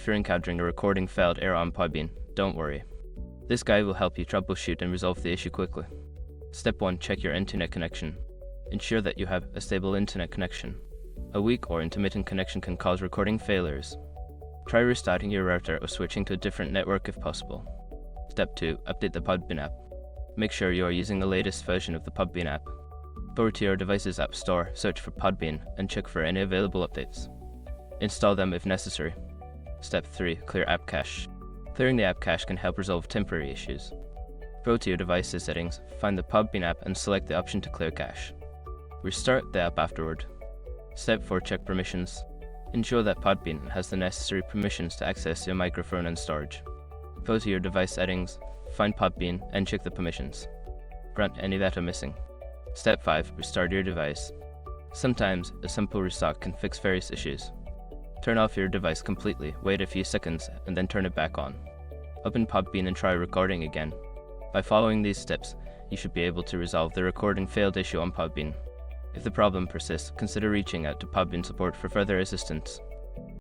If you're encountering a recording failed error on Podbean, don't worry. This guide will help you troubleshoot and resolve the issue quickly. Step 1. Check your internet connection. Ensure that you have a stable internet connection. A weak or intermittent connection can cause recording failures. Try restarting your router or switching to a different network if possible. Step 2. Update the Podbean app. Make sure you are using the latest version of the Podbean app. Go to your device's app store, search for Podbean, and check for any available updates. Install them if necessary. Step 3. Clear app cache. Clearing the app cache can help resolve temporary issues. Go to your device's settings, find the Podbean app, and select the option to clear cache. Restart the app afterward. Step 4. Check permissions. Ensure that Podbean has the necessary permissions to access your microphone and storage. Go to your device settings, find Podbean, and check the permissions. Grant any that are missing. Step 5. Restart your device. Sometimes, a simple restart can fix various issues. Turn off your device completely, wait a few seconds, and then turn it back on. Open Podbean and try recording again. By following these steps, you should be able to resolve the recording failed issue on Podbean. If the problem persists, consider reaching out to Podbean support for further assistance.